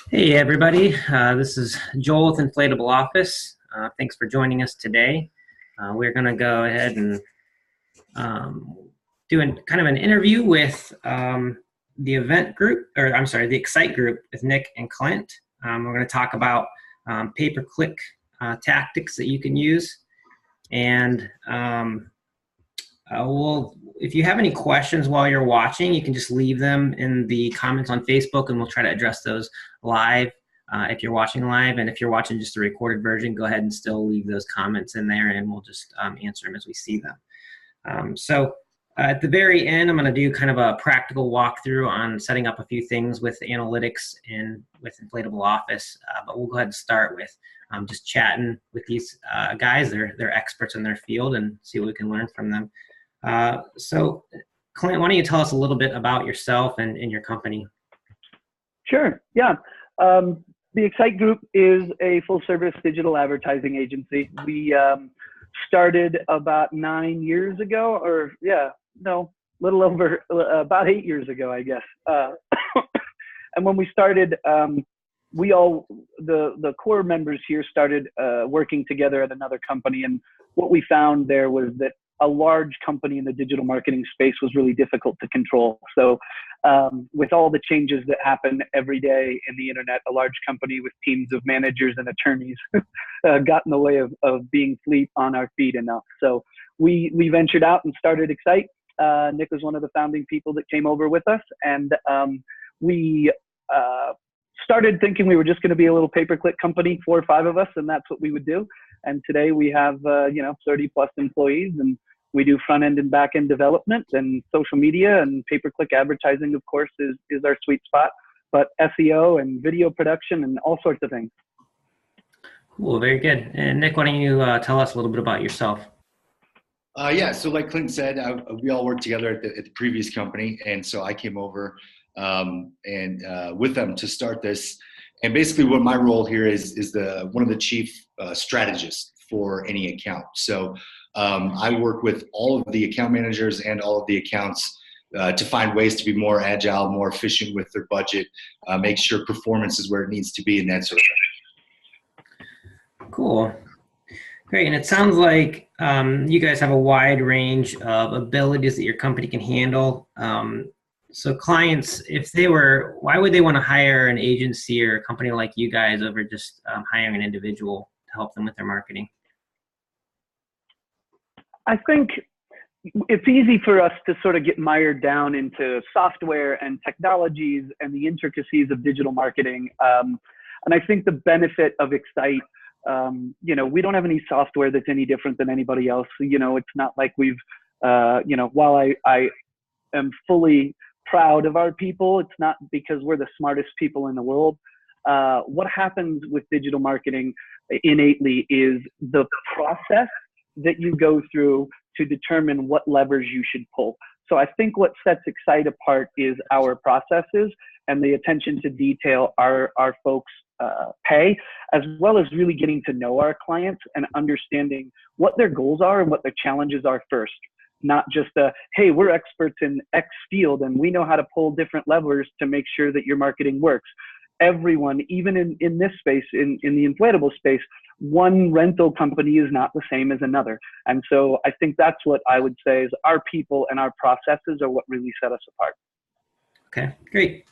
Hey everybody, this is Joel with Inflatable Office. Thanks for joining us today. We're going to go ahead and do kind of an interview with the event group, or I'm sorry, the Excite group with Nick and Clint. We're going to talk about pay-per-click tactics that you can use. And if you have any questions while you're watching, you can just leave them in the comments on Facebook and we'll try to address those live if you're watching live. And if you're watching just a recorded version, go ahead and still leave those comments in there and we'll just answer them as we see them. At the very end, I'm going to do kind of a practical walkthrough on setting up a few things with analytics and with Inflatable Office. But we'll go ahead and start with just chatting with these guys. They're experts in their field and see what we can learn from them. So, Clint, why don't you tell us a little bit about yourself and your company? Sure. Yeah. The Excite Group is a full-service digital advertising agency. We started about 9 years ago, little over about 8 years ago, I guess. And when we started, the core members here started working together at another company. And what we found there was that a large company in the digital marketing space was really difficult to control. So with all the changes that happen every day in the internet, a large company with teams of managers and attorneys got in the way of being fleet on our feet enough. So we ventured out and started Excite. Nick was one of the founding people that came over with us. And we started thinking we were just going to be a little pay-per-click company, 4 or 5 of us, and that's what we would do. And today we have 30 plus employees, and we do front end and back end development and social media, and pay-per-click advertising, of course, is our sweet spot, but SEO and video production and all sorts of things. Cool, very good. And Nick, why don't you tell us a little bit about yourself? So like Clint said, we all worked together at the previous company, and so I came over with them to start this. And basically what my role here is one of the chief strategists for any account. So I work with all of the account managers and all of the accounts to find ways to be more agile, more efficient with their budget, make sure performance is where it needs to be, and that sort of thing. Cool. Great. And it sounds like you guys have a wide range of abilities that your company can handle. So clients, why would they want to hire an agency or a company like you guys over just hiring an individual to help them with their marketing? I think it's easy for us to sort of get mired down into software and technologies and the intricacies of digital marketing. And I think the benefit of Excite, we don't have any software that's any different than anybody else. It's not like we've, while I am fully proud of our people, it's not because we're the smartest people in the world. What happens with digital marketing innately is the process that you go through to determine what levers you should pull. So I think what sets Excite apart is our processes and the attention to detail our folks pay, as well as really getting to know our clients and understanding what their goals are and what their challenges are first. Not just hey, we're experts in X field and we know how to pull different levers to make sure that your marketing works. Everyone, even in this space, in the inflatable space, one rental company is not the same as another. And so I think that's what I would say is our people and our processes are what really set us apart. Okay, great.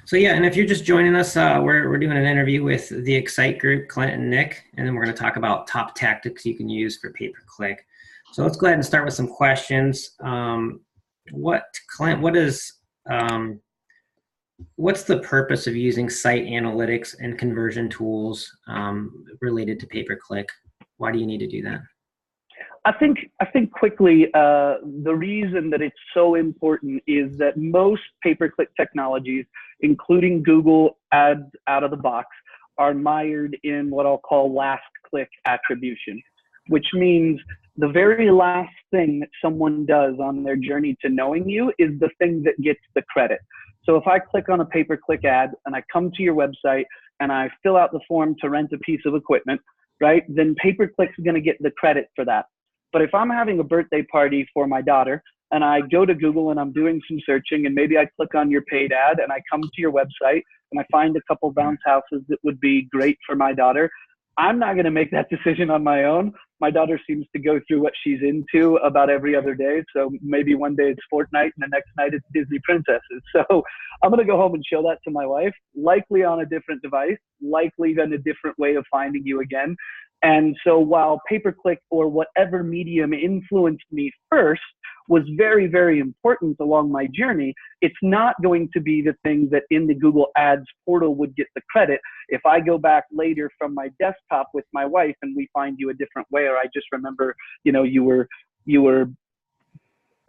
So yeah, and if you're just joining us, we're doing an interview with the Excite group, Clint and Nick, and then we're going to talk about top tactics you can use for pay-per-click. So let's go ahead and start with some questions. What's the purpose of using site analytics and conversion tools related to pay-per-click? Why do you need to do that? I think quickly, the reason that it's so important is that most pay-per-click technologies, including Google Ads out of the box, are mired in what I'll call last click attribution, which means the very last thing that someone does on their journey to knowing you is the thing that gets the credit. So if I click on a pay-per-click ad and I come to your website and I fill out the form to rent a piece of equipment, right, then pay-per-click is going to get the credit for that. But if I'm having a birthday party for my daughter and I go to Google and I'm doing some searching, and maybe I click on your paid ad and I come to your website and I find a couple bounce houses that would be great for my daughter, I'm not going to make that decision on my own. My daughter seems to go through what she's into about every other day. So maybe one day it's Fortnite and the next night it's Disney princesses. So I'm going to go home and show that to my wife, likely on a different device, likely then a different way of finding you again. And so while pay-per-click or whatever medium influenced me first was very, very important along my journey, it's not going to be the thing that in the Google Ads portal would get the credit. If I go back later from my desktop with my wife and we find you a different way, or I just remember, you were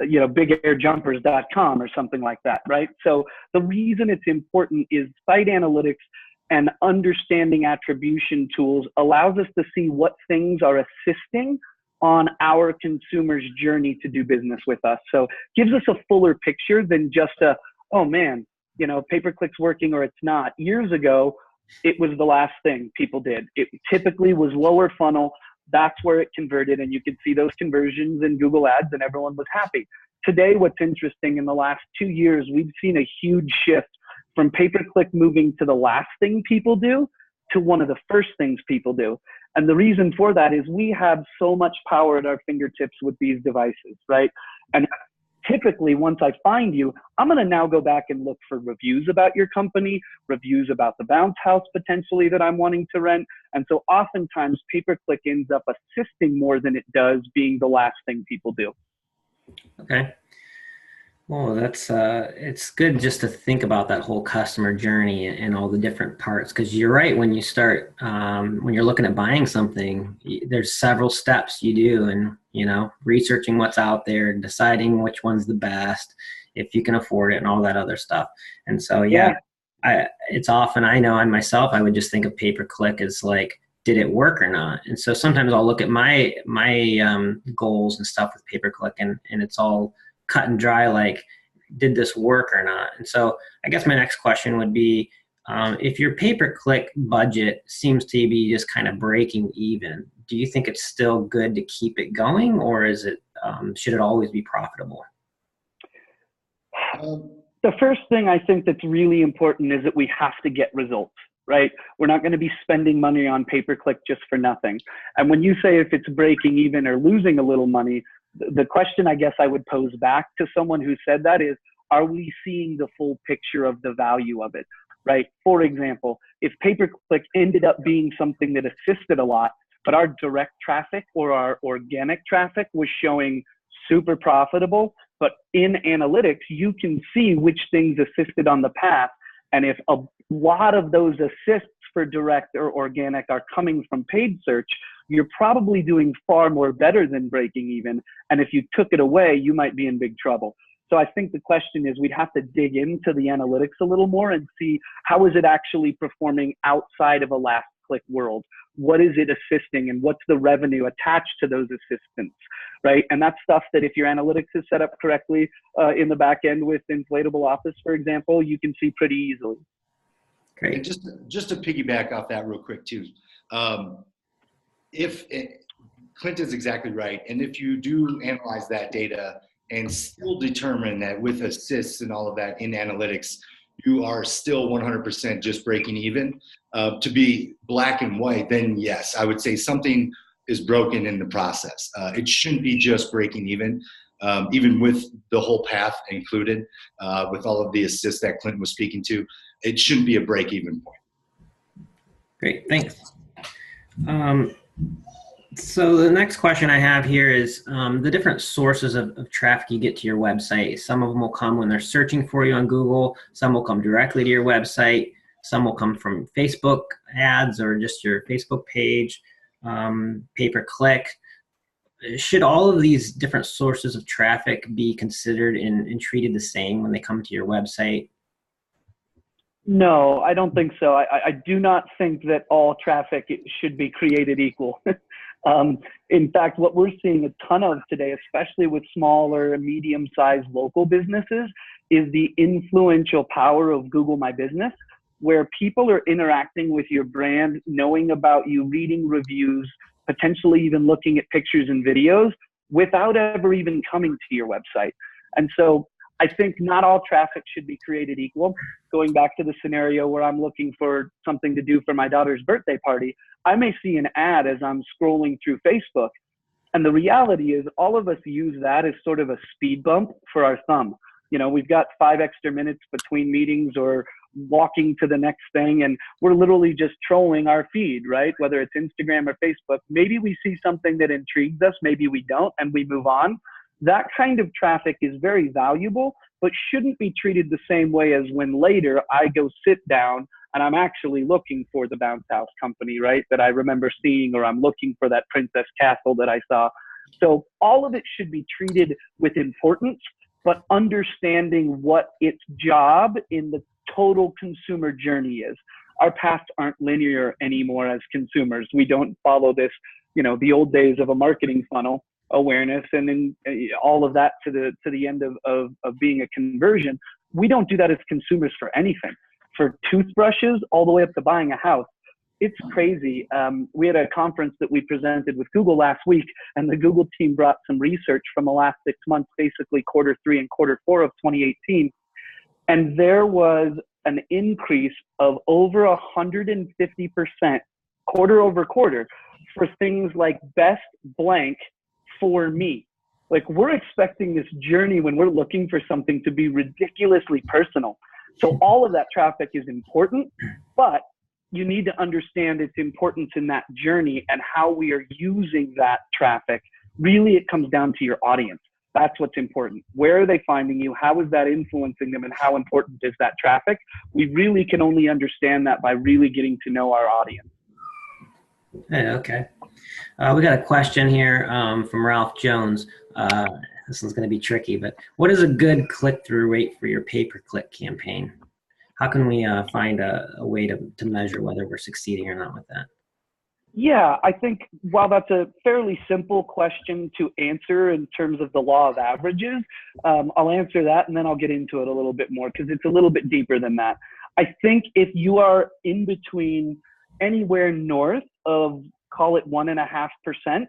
bigairjumpers.com or something like that, right? So the reason it's important is site analytics and understanding attribution tools allows us to see what things are assisting on our consumers' journey to do business with us. So gives us a fuller picture than just oh man, pay-per-click's working or it's not. Years ago, it was the last thing people did. It typically was lower funnel. That's where it converted, and you could see those conversions in Google Ads and everyone was happy. Today, what's interesting, in the last 2 years, we've seen a huge shift from pay-per-click moving to the last thing people do to one of the first things people do. And the reason for that is we have so much power at our fingertips with these devices, right? And typically, once I find you, I'm going to now go back and look for reviews about your company, reviews about the bounce house potentially that I'm wanting to rent. And so oftentimes pay-per-click ends up assisting more than it does being the last thing people do. Okay. Well, that's it's good just to think about that whole customer journey and all the different parts, because you're right. When you start, when you're looking at buying something, there's several steps you do, and researching what's out there, deciding which one's the best, if you can afford it, and all that other stuff. And so, it's often, I know I myself, I would just think of pay-per-click as like, did it work or not? And so sometimes I'll look at my goals and stuff with pay-per-click, and it's all cut and dry, like, did this work or not? And so I guess my next question would be, if your pay-per-click budget seems to be just kind of breaking even, do you think it's still good to keep it going, or is it should it always be profitable? The first thing I think that's really important is that we have to get results, right? We're not going to be spending money on pay-per-click just for nothing. And when you say if it's breaking even or losing a little money, the question I guess I would pose back to someone who said that is, are we seeing the full picture of the value of it, right? For example, if pay-per-click ended up being something that assisted a lot, but our direct traffic or our organic traffic was showing super profitable, but in analytics, you can see which things assisted on the path. And if a lot of those assists for direct or organic are coming from paid search, you're probably doing far more better than breaking even. And if you took it away, you might be in big trouble. So I think the question is, we'd have to dig into the analytics a little more and see how is it actually performing outside of a last click world? What is it assisting, and what's the revenue attached to those assistants, right? And that's stuff that if your analytics is set up correctly in the back end with Inflatable Office, for example, you can see pretty easily. Great. And just to piggyback off that real quick too, Clint is exactly right. And if you do analyze that data and still determine that with assists and all of that in analytics, you are still 100% just breaking even, to be black and white, then yes, I would say something is broken in the process. It shouldn't be just breaking even with the whole path included, with all of the assists that Clint was speaking to. It shouldn't be a break-even point. Great, thanks. So the next question I have here is the different sources of traffic you get to your website. Some of them will come when they're searching for you on Google. Some will come directly to your website. Some will come from Facebook ads or just your Facebook page, pay-per-click. Should all of these different sources of traffic be considered and treated the same when they come to your website? No, I don't think so. I do not think that all traffic should be created equal. In fact, what we're seeing a ton of today, especially with smaller and medium-sized local businesses, is the influential power of Google My Business, where people are interacting with your brand, knowing about you, reading reviews, potentially even looking at pictures and videos without ever even coming to your website. And so I think not all traffic should be created equal. Going back to the scenario where I'm looking for something to do for my daughter's birthday party, I may see an ad as I'm scrolling through Facebook. And the reality is all of us use that as sort of a speed bump for our thumb. You know, we've got 5 extra minutes between meetings or walking to the next thing, and we're literally just trolling our feed, right? Whether it's Instagram or Facebook, maybe we see something that intrigues us, maybe we don't, and we move on. That kind of traffic is very valuable, but shouldn't be treated the same way as when later I go sit down and I'm actually looking for the bounce house company, right? That I remember seeing, or I'm looking for that princess castle that I saw. So all of it should be treated with importance, but understanding what its job in the total consumer journey is. Our paths aren't linear anymore as consumers. We don't follow this, you know, the old days of a marketing funnel, awareness, and then all of that to the end of being a conversion. We don't do that as consumers for anything. For toothbrushes all the way up to buying a house. It's crazy. We had a conference that we presented with Google last week, and the Google team brought some research from the last 6 months, basically quarter 3 and quarter 4 of 2018. And there was an increase of over 150% quarter over quarter for things like best blank for me. Like, we're expecting this journey when we're looking for something to be ridiculously personal. So all of that traffic is important, but you need to understand its importance in that journey and how we are using that traffic. Really, it comes down to your audience. That's what's important. Where are they finding you? How is that influencing them? And how important is that traffic? We really can only understand that by really getting to know our audience. Okay. We got a question here from Ralph Jones. This one's going to be tricky, but what is a good click-through rate for your pay-per-click campaign? How can we find a way to measure whether we're succeeding or not with that? Yeah, I think while that's a fairly simple question to answer in terms of the law of averages, I'll answer that and then I'll get into it a little bit more because it's a little bit deeper than that. I think if you are in between anywhere north of, call it 1.5%,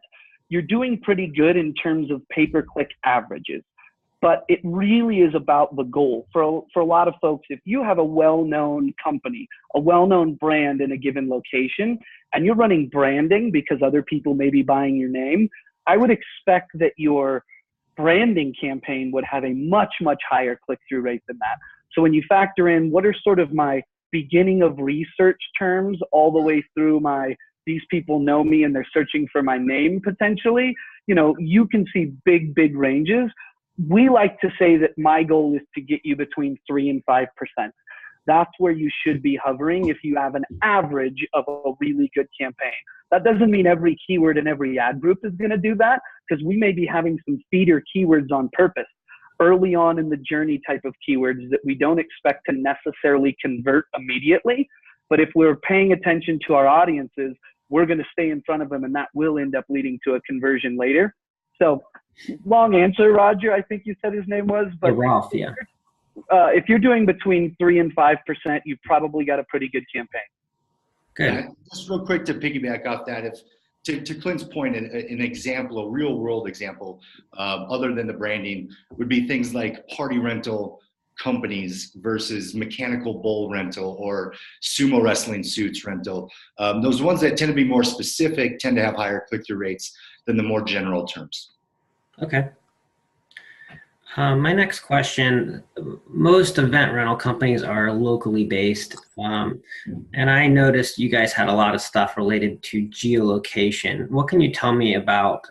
you're doing pretty good in terms of pay-per-click averages. But it really is about the goal. For a lot of folks, if you have a well-known company, a well-known brand in a given location, and you're running branding because other people may be buying your name, I would expect that your branding campaign would have a much, much higher click-through rate than that. So when you factor in what are sort of my beginning of research terms all the way through my these people know me and they're searching for my name potentially, you know, you can see big, big ranges. We like to say that my goal is to get you between 3 and 5%. That's where you should be hovering if you have an average of a really good campaign. That doesn't mean every keyword in every ad group is going to do that, because we may be having some feeder keywords on purpose early on in the journey type of keywords that we don't expect to necessarily convert immediately. But if we're paying attention to our audiences, we're going to stay in front of them, and that will end up leading to a conversion later. So long answer, Roger, I think you said his name was. But Ralph, yeah. If you're doing between 3 and 5%, you've probably got a pretty good campaign. Good. Yeah, just real quick to piggyback off that, if to Clint's point, an example, a real world example, other than the branding, would be things like party rental companies versus mechanical bull rental or sumo wrestling suits rental. Those ones that tend to be more specific tend to have higher click-through rates than the more general terms. Okay. My next question, most event rental companies are locally based, and I noticed you guys had a lot of stuff related to geolocation. What can you tell me about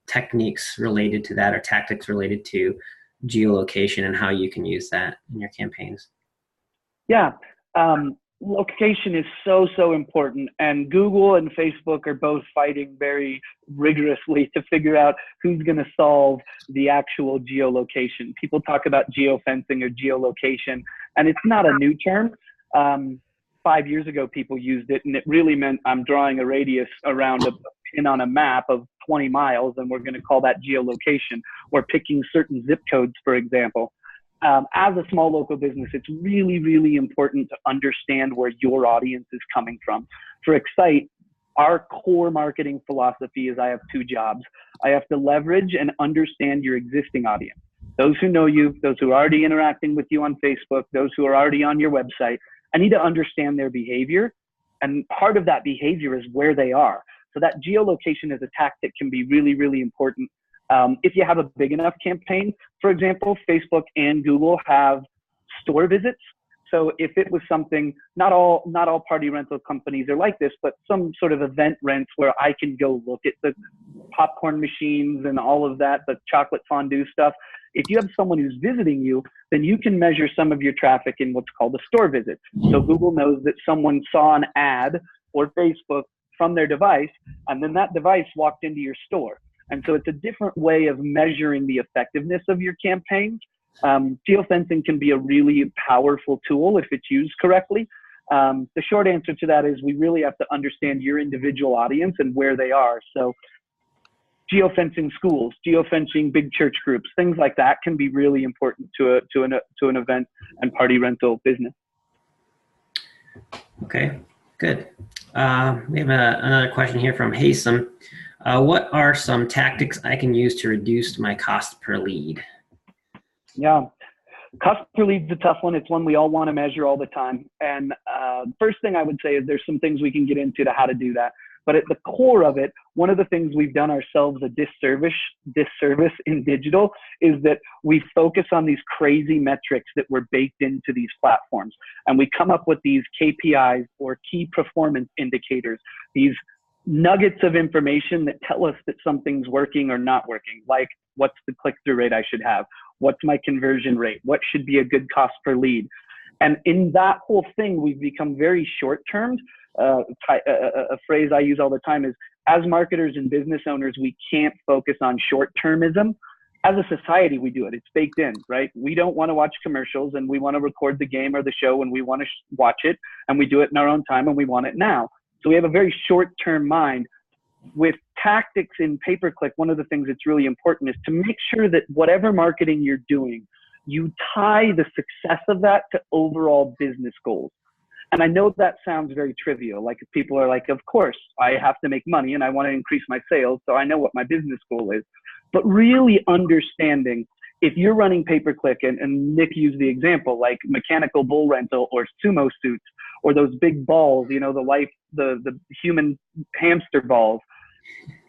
techniques related to that or tactics related to geolocation and how you can use that in your campaigns? Yeah, location is so important, and Google and Facebook are both fighting very rigorously to figure out who's going to solve the actual geolocation. People talk about geofencing or geolocation, and it's not a new term. 5 years ago, people used it, and it really meant I'm drawing a radius around a pin on a map of 20 miles, and we're going to call that geolocation, or picking certain zip codes, for example. As a small local business, it's really, really important to understand where your audience is coming from. For Excite, our core marketing philosophy is I have 2 jobs. I have to leverage and understand your existing audience. those who know you, those who are already interacting with you on Facebook, those who are already on your website. I need to understand their behavior. And part of that behavior is where they are. So that geolocation as a tactic can be really, really important. If you have a big enough campaign, for example, Facebook and Google have store visits. So if it was something, not all party rental companies are like this, but some sort of event rents where I can go look at the popcorn machines and all of that, the chocolate fondue stuff. If you have someone who's visiting you, then you can measure some of your traffic in what's called a store visit. So Google knows that someone saw an ad or Facebook from their device, and then that device walked into your store. And so it's a different way of measuring the effectiveness of your campaigns. Geofencing can be a really powerful tool if it's used correctly. The short answer to that is we really have to understand your individual audience and where they are. So geofencing schools, geofencing big church groups, things like that can be really important to an event and party rental business. Okay, good. We have another question here from Hasem. What are some tactics I can use to reduce my cost per lead? Yeah, cost per lead is a tough one. It's one we all want to measure all the time. And first thing I would say is there's some things we can get into to how to do that. But at the core of it, one of the things we've done ourselves a disservice in digital is that we focus on these crazy metrics that were baked into these platforms. And we come up with these KPIs or key performance indicators, these nuggets of information that tell us that something's working or not working, like what's the click-through rate I should have? What's my conversion rate? What should be a good cost per lead? And in that whole thing, we've become very short-termed. A phrase I use all the time is, as marketers and business owners, we can't focus on short-termism. As a society, we do it. It's baked in, right? We don't want to watch commercials, and we want to record the game or the show, and we want to watch it, and we do it in our own time, and we want it now. So we have a very short-term mind. With tactics in pay-per-click, one of the things that's really important is to make sure that whatever marketing you're doing, you tie the success of that to overall business goals. And I know that sounds very trivial. Like people are like, of course, I have to make money and I want to increase my sales, so I know what my business goal is. But really understanding, if you're running pay-per-click, and Nick used the example, like mechanical bull rental or sumo suits, or those big balls, you know, the human hamster balls.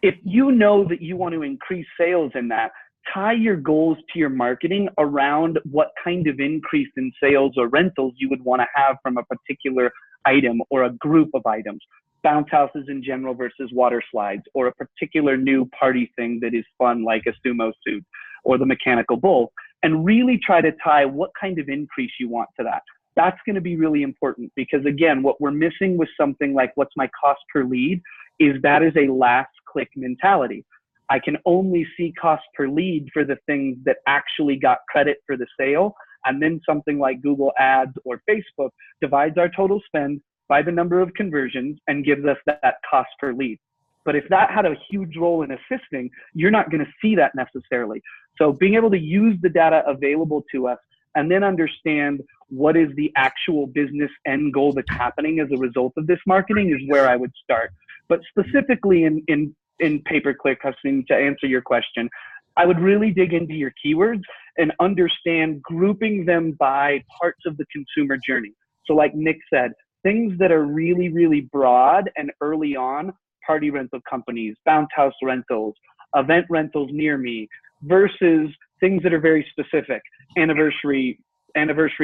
If you know that you want to increase sales in that, tie your goals to your marketing around what kind of increase in sales or rentals you would want to have from a particular item or a group of items. Bounce houses in general versus water slides, or a particular new party thing that is fun like a sumo suit or the mechanical bull, and really try to tie what kind of increase you want to that. That's going to be really important, because again, what we're missing with something like what's my cost per lead is that is a last click mentality. I can only see cost per lead for the things that actually got credit for the sale. And then something like Google Ads or Facebook divides our total spend by the number of conversions and gives us that cost per lead. But if that had a huge role in assisting, you're not going to see that necessarily. So being able to use the data available to us and then understand what is the actual business end goal that's happening as a result of this marketing is where I would start. But specifically in pay-per-click, Hassan, to answer your question, I would really dig into your keywords and understand grouping them by parts of the consumer journey. So like Nick said, things that are really, really broad and early on, party rental companies, bounce house rentals, event rentals near me, versus things that are very specific, anniversary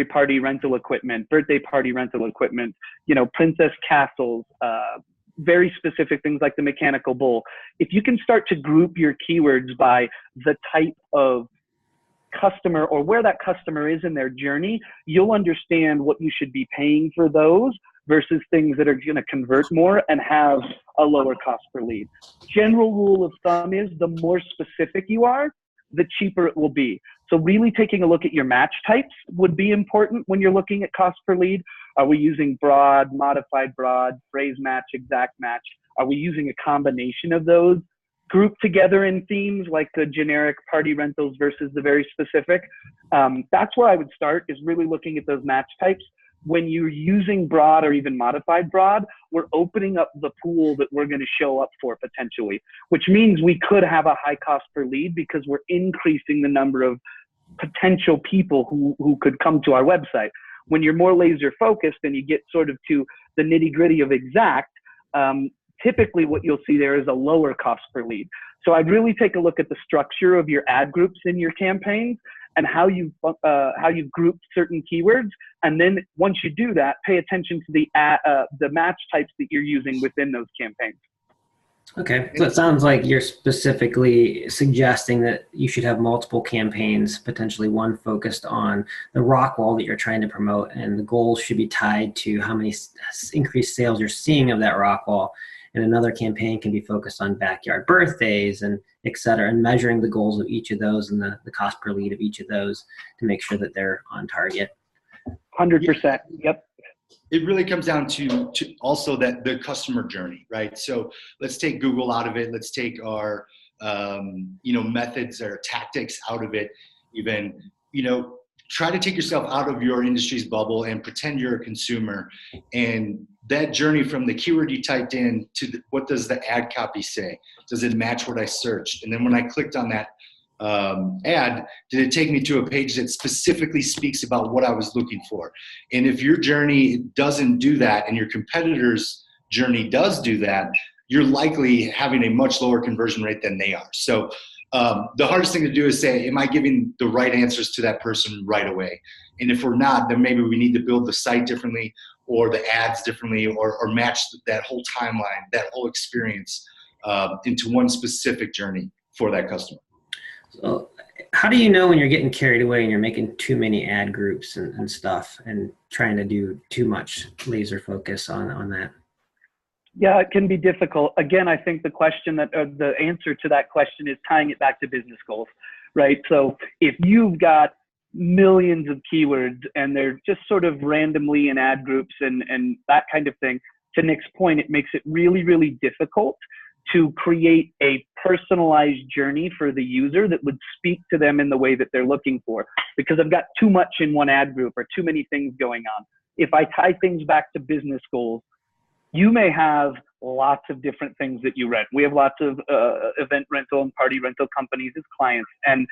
party rental equipment, birthday party rental equipment, you know, princess castles, very specific things like the mechanical bull. If you can start to group your keywords by the type of customer or where that customer is in their journey, you'll understand what you should be paying for those versus things that are going to convert more and have a lower cost per lead. General rule of thumb is the more specific you are, the cheaper it will be. So really taking a look at your match types would be important when you're looking at cost per lead. Are we using broad, modified broad, phrase match, exact match? Are we using a combination of those grouped together in themes like the generic party rentals versus the very specific? That's where I would start, is really looking at those match types. When you're using broad or even modified broad, we're opening up the pool that we're going to show up for potentially, which means we could have a high cost per lead because we're increasing the number of potential people who could come to our website. When you're more laser focused and you get sort of to the nitty gritty of exact, typically what you'll see there is a lower cost per lead. So I'd really take a look at the structure of your ad groups in your campaigns and how you group certain keywords. And then once you do that, pay attention to the match types that you're using within those campaigns. Okay, so it sounds like you're specifically suggesting that you should have multiple campaigns, potentially one focused on the rock wall that you're trying to promote, and the goals should be tied to how many increased sales you're seeing of that rock wall. And another campaign can be focused on backyard birthdays and et cetera, and measuring the goals of each of those and the cost per lead of each of those to make sure that they're on target. 100%. Yep. It really comes down to also that the customer journey, right? So let's take Google out of it. Let's take our, methods or tactics out of it. Even, try to take yourself out of your industry's bubble and pretend you're a consumer. And that journey from the keyword you typed in to what does the ad copy say? Does it match what I searched? And then when I clicked on that ad, did it take me to a page that specifically speaks about what I was looking for? And if your journey doesn't do that and your competitor's journey does do that, you're likely having a much lower conversion rate than they are. So the hardest thing to do is say, am I giving the right answers to that person right away? And if we're not, then maybe we need to build the site differently or the ads differently or match that whole timeline, that whole experience into one specific journey for that customer. So how do you know when you're getting carried away and you're making too many ad groups and stuff and trying to do too much laser focus on that? Yeah, it can be difficult. Again, I think the answer to that question is tying it back to business goals, right? So if you've got millions of keywords and they're just sort of randomly in ad groups and that kind of thing, to Nick's point, it makes it really, really difficult to create a personalized journey for the user that would speak to them in the way that they're looking for, because I've got too much in one ad group or too many things going on. If I tie things back to business goals, you may have lots of different things that you rent. We have lots of event rental and party rental companies as clients, and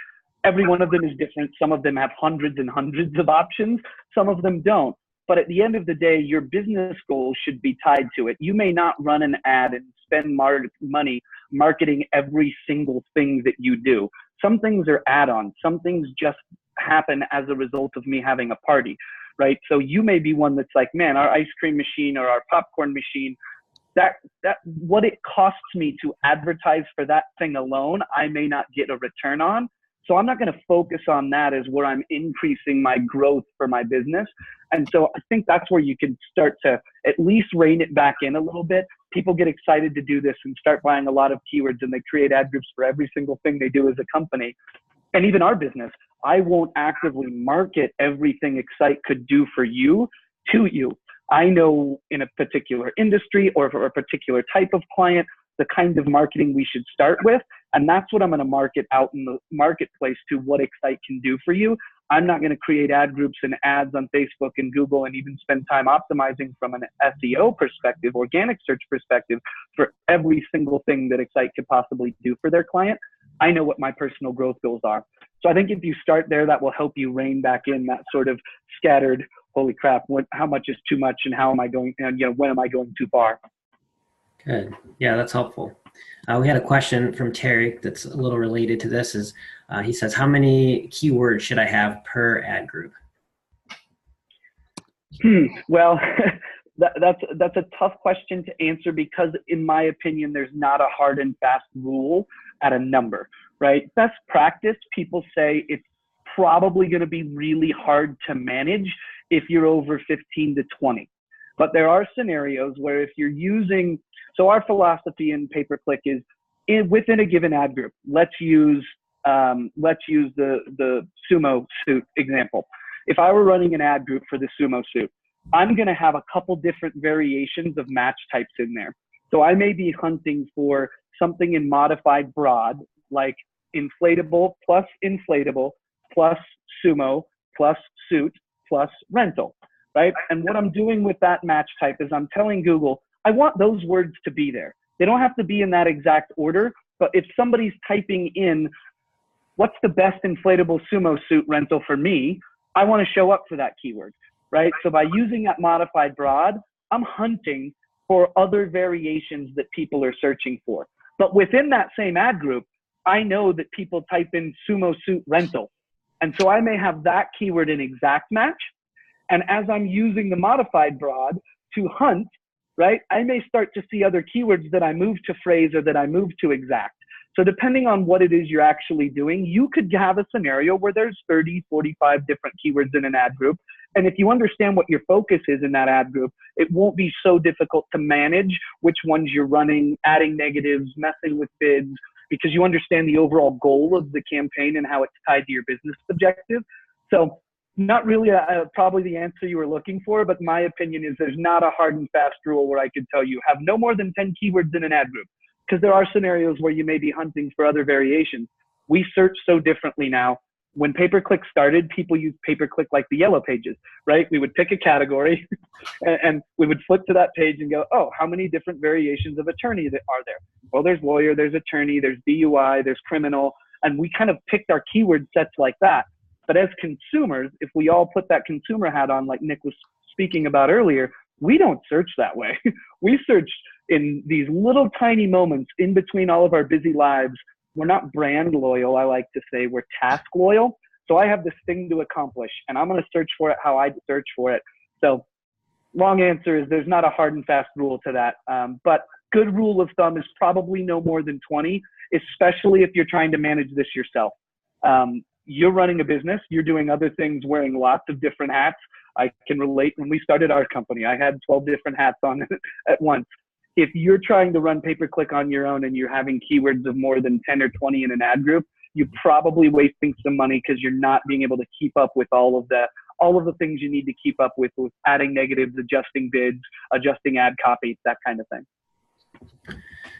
every one of them is different. Some of them have hundreds and hundreds of options. Some of them don't. But at the end of the day, your business goals should be tied to it. You may not run an ad and spend money marketing every single thing that you do. Some things are add-ons. Some things just happen as a result of me having a party, right? So you may be one that's like, man, our ice cream machine or our popcorn machine, that what it costs me to advertise for that thing alone, I may not get a return on. So I'm not going to focus on that as where I'm increasing my growth for my business. And so I think that's where you can start to at least rein it back in a little bit. People get excited to do this and start buying a lot of keywords, and they create ad groups for every single thing they do as a company. And even our business, I won't actively market everything Excite could do for you to you. I know in a particular industry or for a particular type of client, the kind of marketing we should start with. And that's what I'm going to market out in the marketplace to what Excite can do for you. I'm not going to create ad groups and ads on Facebook and Google and even spend time optimizing from an SEO perspective, organic search perspective, for every single thing that Excite could possibly do for their client. I know what my personal growth goals are. So I think if you start there, that will help you rein back in that sort of scattered, holy crap, how much is too much and how am I going, and when am I going too far? Good. Yeah, that's helpful. We had a question from Terry that's a little related to this. He says, how many keywords should I have per ad group? Well, that's a tough question to answer because, in my opinion, there's not a hard and fast rule at a number, right? Best practice, people say it's probably going to be really hard to manage if you're over 15 to 20. But there are scenarios where if you're using, so our philosophy in pay-per-click is within a given ad group. Let's use the sumo suit example. If I were running an ad group for the sumo suit, I'm going to have a couple different variations of match types in there. So I may be hunting for something in modified broad, like inflatable plus sumo plus suit plus rental. Right? And what I'm doing with that match type is I'm telling Google, I want those words to be there. They don't have to be in that exact order, but if somebody's typing in what's the best inflatable sumo suit rental for me? I want to show up for that keyword, right? So by using that modified broad, I'm hunting for other variations that people are searching for. But within that same ad group, I know that people type in sumo suit rental. And so I may have that keyword in exact match. And as I'm using the modified broad to hunt, right, I may start to see other keywords that I move to phrase or that I move to exact. So depending on what it is you're actually doing, you could have a scenario where there's 30, 45 different keywords in an ad group. And if you understand what your focus is in that ad group, it won't be so difficult to manage which ones you're running, adding negatives, messing with bids, because you understand the overall goal of the campaign and how it's tied to your business objective. So not really probably the answer you were looking for, but my opinion is there's not a hard and fast rule where I could tell you have no more than 10 keywords in an ad group, because there are scenarios where you may be hunting for other variations. We search so differently now. When pay-per-click started, people used pay-per-click like the yellow pages, right? We would pick a category and we would flip to that page and go, oh, how many different variations of attorney are there? Well, there's lawyer, there's attorney, there's DUI, there's criminal. And we kind of picked our keyword sets like that. But as consumers, if we all put that consumer hat on, like Nick was speaking about earlier, we don't search that way. We search in these little tiny moments in between all of our busy lives. We're not brand loyal, I like to say, we're task loyal. So I have this thing to accomplish and I'm going to search for it how I search for it. So long answer is there's not a hard and fast rule to that. But good rule of thumb is probably no more than 20, especially if you're trying to manage this yourself. You're running a business, you're doing other things, wearing lots of different hats. I can relate. When we started our company, I had 12 different hats on at once. If you're trying to run pay-per-click on your own and you're having keywords of more than 10 or 20 in an ad group, you're probably wasting some money because you're not being able to keep up with all of the things you need to keep up with adding negatives, adjusting bids, adjusting ad copy, that kind of thing.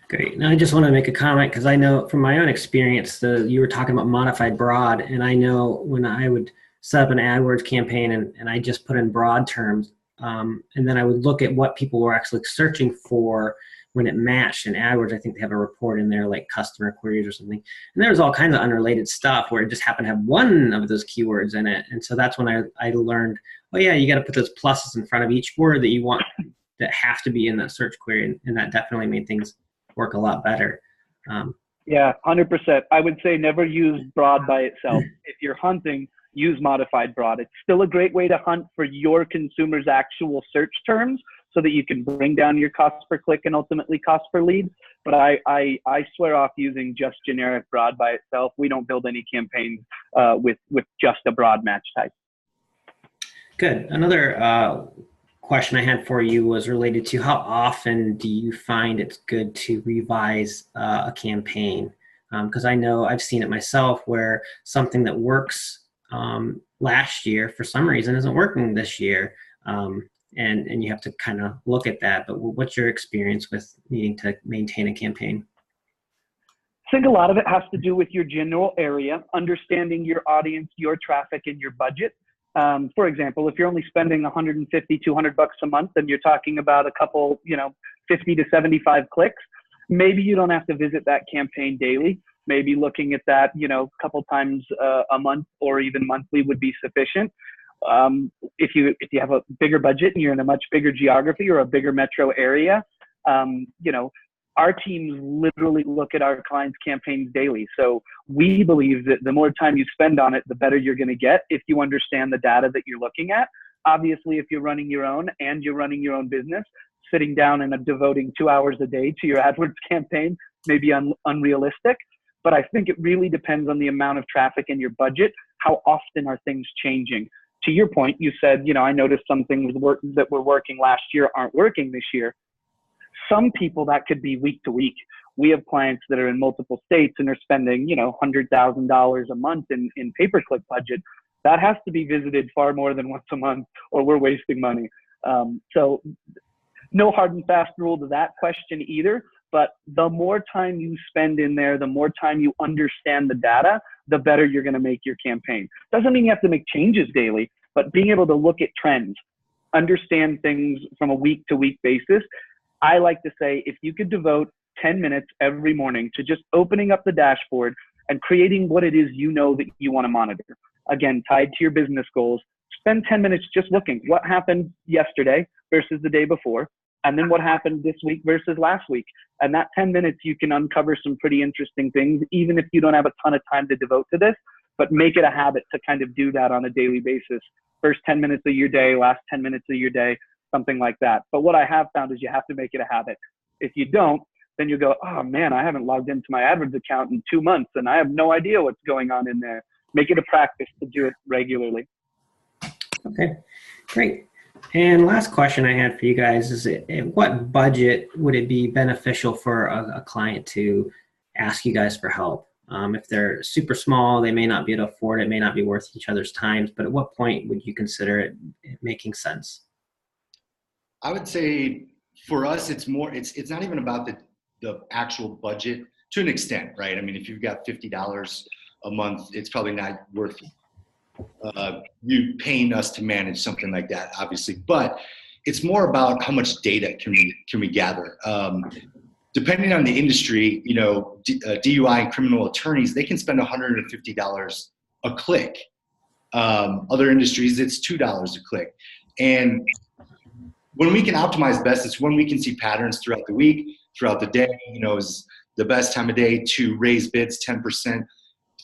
Great. Now I just want to make a comment because I know from my own experience, you were talking about modified broad, and I know when I would set up an AdWords campaign and I just put in broad terms, and then I would look at what people were actually searching for when it matched in AdWords. I think they have a report in there like customer queries or something, and there was all kinds of unrelated stuff where it just happened to have one of those keywords in it. And so that's when I learned, oh yeah, you got to put those pluses in front of each word that you want that have to be in that search query, and that definitely made things work a lot better. Yeah, 100%. I would say never use broad by itself. If you're hunting, use modified broad. It's still a great way to hunt for your consumer's actual search terms so that you can bring down your cost per click and ultimately cost per lead. But I swear off using just generic broad by itself. We don't build any campaigns with just a broad match type. Good. Another question I had for you was related to how often do you find it's good to revise a campaign? Because I know I've seen it myself where something that works last year for some reason isn't working this year, and you have to kind of look at that. But what's your experience with needing to maintain a campaign? I think a lot of it has to do with your general area, understanding your audience, your traffic, and your budget. For example, if you're only spending 150, 200 bucks a month and you're talking about a couple, 50 to 75 clicks, maybe you don't have to visit that campaign daily. Maybe looking at that, a couple times a month or even monthly would be sufficient. If you have a bigger budget and you're in a much bigger geography or a bigger metro area, our teams literally look at our clients' campaigns daily. So we believe that the more time you spend on it, the better you're going to get if you understand the data that you're looking at. Obviously, if you're running your own and you're running your own business, sitting down and devoting 2 hours a day to your AdWords campaign may be unrealistic. But I think it really depends on the amount of traffic and your budget. How often are things changing? To your point, you said, I noticed some things that were working last year aren't working this year. Some people that could be week to week. We have clients that are in multiple states and are spending, $100,000 a month in pay-per-click budget. That has to be visited far more than once a month or we're wasting money. So no hard and fast rule to that question either, but the more time you spend in there, the more time you understand the data, the better you're going to make your campaign. Doesn't mean you have to make changes daily, but being able to look at trends, understand things from a week to week basis. I like to say, if you could devote 10 minutes every morning to just opening up the dashboard and creating what it is you know that you want to monitor. Again, tied to your business goals. Spend 10 minutes just looking what happened yesterday versus the day before, and then what happened this week versus last week. And that 10 minutes, you can uncover some pretty interesting things, even if you don't have a ton of time to devote to this, but make it a habit to kind of do that on a daily basis. First 10 minutes of your day, last 10 minutes of your day, something like that. But what I have found is you have to make it a habit. If you don't, then you go, oh man, I haven't logged into my AdWords account in 2 months and I have no idea what's going on in there. Make it a practice to do it regularly. Okay, great. And last question I had for you guys is, at what budget would it be beneficial for a client to ask you guys for help? If they're super small, they may not be able to afford it, may not be worth each other's times, but at what point would you consider it making sense? I would say for us, it's not even about the actual budget to an extent, right? I mean, if you've got $50 a month, it's probably not worth you paying us to manage something like that, obviously. But it's more about how much data can we gather. Depending on the industry, you know, DUI and criminal attorneys, they can spend $150 a click. Other industries, it's $2 a click. And when we can optimize best, it's when we can see patterns throughout the week, throughout the day. You know, is the best time of day to raise bids 10%,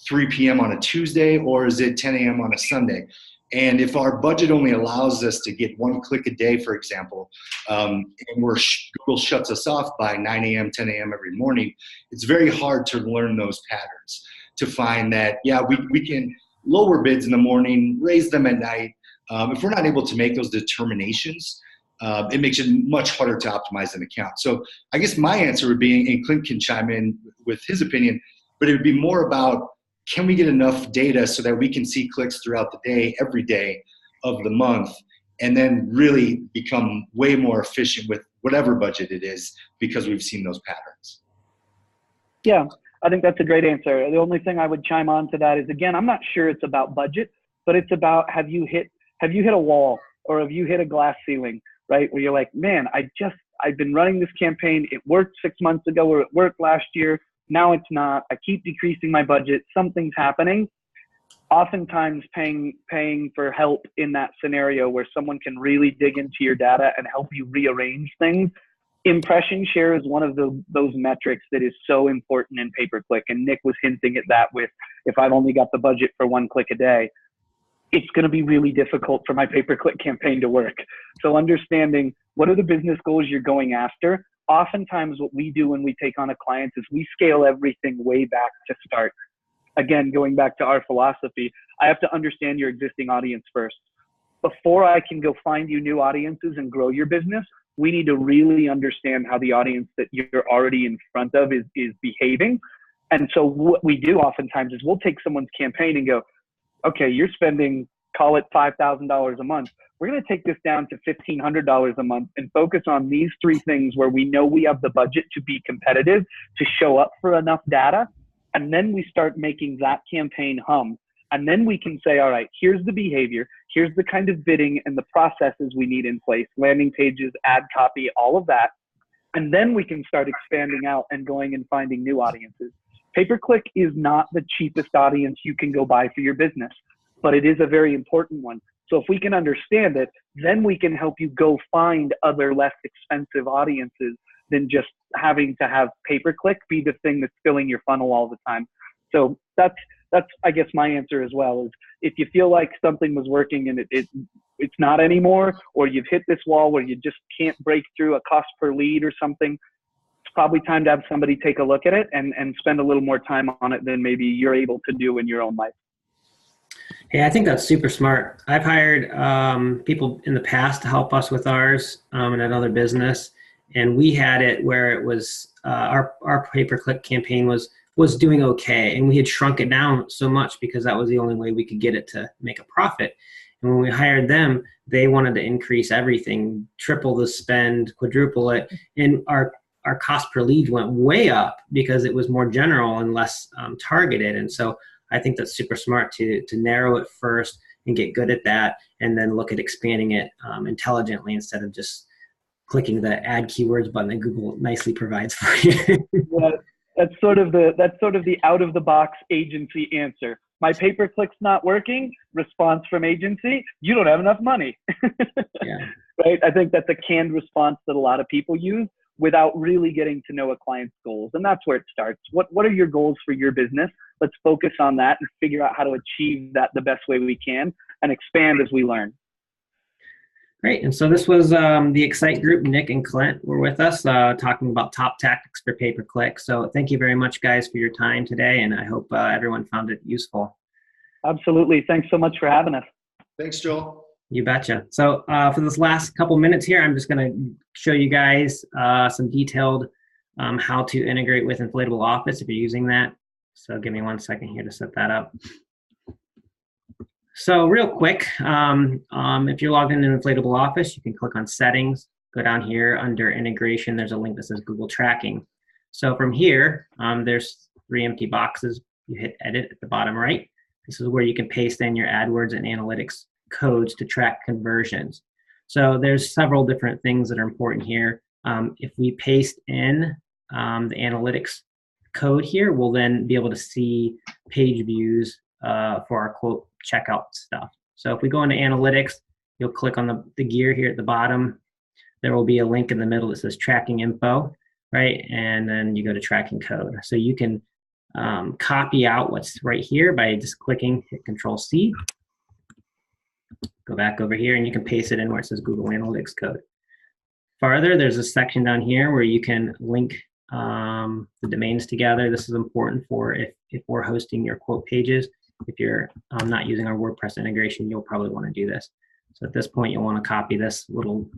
3 p.m. on a Tuesday, or is it 10 a.m. on a Sunday? And if our budget only allows us to get 1 click a day, for example, and Google shuts us off by 9 a.m., 10 a.m. every morning, it's very hard to learn those patterns, to find that, yeah, we can lower bids in the morning, raise them at night. If we're not able to make those determinations, it makes it much harder to optimize an account. So I guess my answer would be, and Clint can chime in with his opinion, but it would be more about, can we get enough data so that we can see clicks throughout the day, every day of the month, and then really become way more efficient with whatever budget it is, because we've seen those patterns. Yeah, I think that's a great answer. The only thing I would chime on to that is, again, I'm not sure it's about budget, but it's about, have you hit a wall, or have you hit a glass ceiling, right? Where you're like, man, I've been running this campaign. It worked 6 months ago, or it worked last year. Now it's not. I keep decreasing my budget. Something's happening. Oftentimes paying for help in that scenario where someone can really dig into your data and help you rearrange things. Impression share is one of those metrics that is so important in pay-per-click. And Nick was hinting at that with, if I've only got the budget for 1 click a day, it's going to be really difficult for my pay-per-click campaign to work. So understanding what are the business goals you're going after. Oftentimes what we do when we take on a client is we scale everything way back to start. Again, going back to our philosophy, I have to understand your existing audience first. Before I can go find you new audiences and grow your business, we need to really understand how the audience that you're already in front of is behaving. And so what we do oftentimes is we'll take someone's campaign and go, okay, you're spending, call it $5,000 a month. We're going to take this down to $1,500 a month and focus on these 3 things where we know we have the budget to be competitive, to show up for enough data. And then we start making that campaign hum. And then we can say, all right, here's the behavior. Here's the kind of bidding and the processes we need in place, landing pages, ad copy, all of that. And then we can start expanding out and going and finding new audiences. Pay-per-click is not the cheapest audience you can go buy for your business, but it is a very important one. So if we can understand it, then we can help you go find other less expensive audiences than just having to have pay-per-click be the thing that's filling your funnel all the time. So that's I guess my answer as well, is if you feel like something was working and it's not anymore, or you've hit this wall where you just can't break through a cost per lead or something, it's probably time to have somebody take a look at it and spend a little more time on it than maybe you're able to do in your own life. Hey, I think that's super smart. I've hired people in the past to help us with ours in another business, and we had it where it was our pay-per-click campaign was doing okay, and we had shrunk it down so much because that was the only way we could get it to make a profit. And when we hired them, they wanted to increase everything, triple the spend, quadruple it, and our cost per lead went way up because it was more general and less targeted. And so I think that's super smart to narrow it first and get good at that, and then look at expanding it intelligently instead of just clicking the add keywords button that Google nicely provides for you. Well, That's sort of the out of the box agency answer. My pay-per-click's not working. Response from agency: you don't have enough money. Yeah. Right? I think that's a canned response that a lot of people use without really getting to know a client's goals. And that's where it starts. What are your goals for your business? Let's focus on that and figure out how to achieve that the best way we can and expand as we learn. Great. And so this was the Excite Group. Nick and Clint were with us talking about top tactics for pay-per-click. So thank you very much, guys, for your time today. And I hope everyone found it useful. Absolutely. Thanks so much for having us. Thanks, Joel. You betcha. So for this last couple minutes here, I'm just going to show you guys some detailed how to integrate with Inflatable Office if you're using that. So give me 1 second here to set that up. So real quick, if you're logged into Inflatable Office, you can click on Settings, go down here under Integration. There's a link that says Google Tracking. So from here, there's 3 empty boxes. You hit Edit at the bottom right. This is where you can paste in your AdWords and analytics codes to track conversions. So there's several different things that are important here. If we paste in the analytics code here, we'll then be able to see page views for our quote checkout stuff. So if we go into analytics, you'll click on the gear here at the bottom. There will be a link in the middle that says tracking info, right? And then you go to tracking code. So you can copy out what's right here by just clicking, hit Control C. Go back over here and you can paste it in where it says Google Analytics code. Farther, there's a section down here where you can link the domains together. This is important for if we're hosting your quote pages. If you're not using our WordPress integration, you'll probably want to do this. So at this point, you'll want to copy this little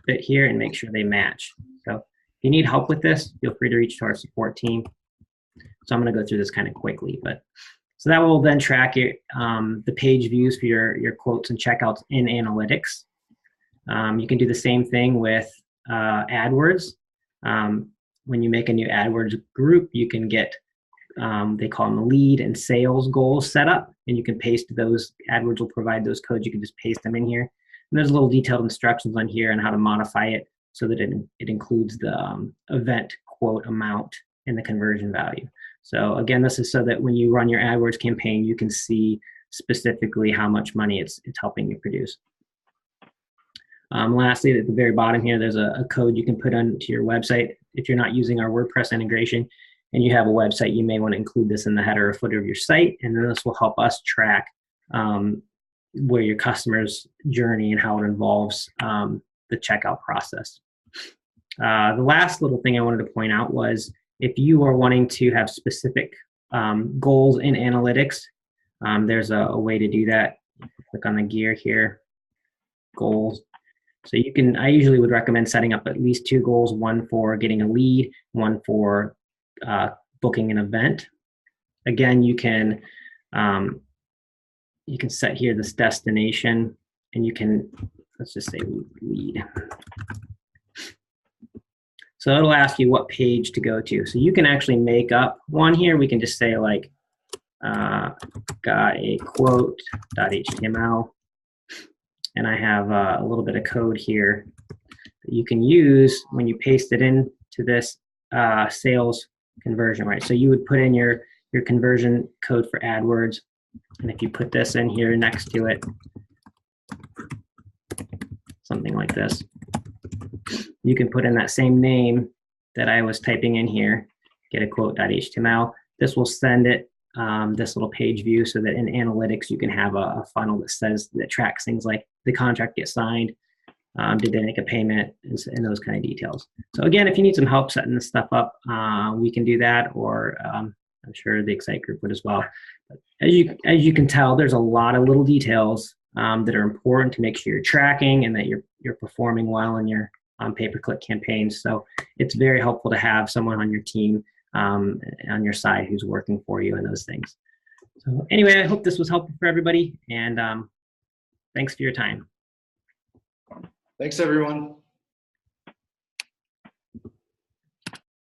bit here and make sure they match. So if you need help with this, feel free to reach to our support team. So I'm going to go through this kind of quickly, but so that will then track your, the page views for your quotes and checkouts in analytics. You can do the same thing with AdWords. When you make a new AdWords group, you can get, they call them lead and sales goals set up, and you can paste those. AdWords will provide those codes. You can just paste them in here. And there's little detailed instructions on here on how to modify it so that it includes the event quote amount and the conversion value. So again, this is so that when you run your AdWords campaign, you can see specifically how much money it's helping you produce. Lastly, at the very bottom here, there's a code you can put onto your website. If you're not using our WordPress integration and you have a website, you may want to include this in the header or footer of your site, and then this will help us track where your customer's journey and how it involves the checkout process. The last little thing I wanted to point out was if you are wanting to have specific goals in analytics, there's a way to do that. Click on the gear here, goals. So you can, I usually would recommend setting up at least 2 goals, one for getting a lead, one for booking an event. Again, you can set here this destination, and you can, let's just say lead. So it'll ask you what page to go to. So you can actually make up one here. We can just say like, got a quote.html. And I have a little bit of code here that you can use when you paste it into this sales conversion, right? So you would put in your conversion code for AdWords. And if you put this in here next to it, something like this, you can put in that same name that I was typing in here, get a quote.html. This will send it this little page view so that in analytics you can have a funnel that tracks things like the contract gets signed, did they make a payment, and those kind of details. So again, if you need some help setting this stuff up, we can do that, or I'm sure the Excite group would as well. But as you can tell, there's a lot of little details that are important to make sure you're tracking and that you're performing well in your pay-per-click campaigns. So it's very helpful to have someone on your team on your side who's working for you and those things. So anyway, I hope this was helpful for everybody, and thanks for your time. Thanks, everyone.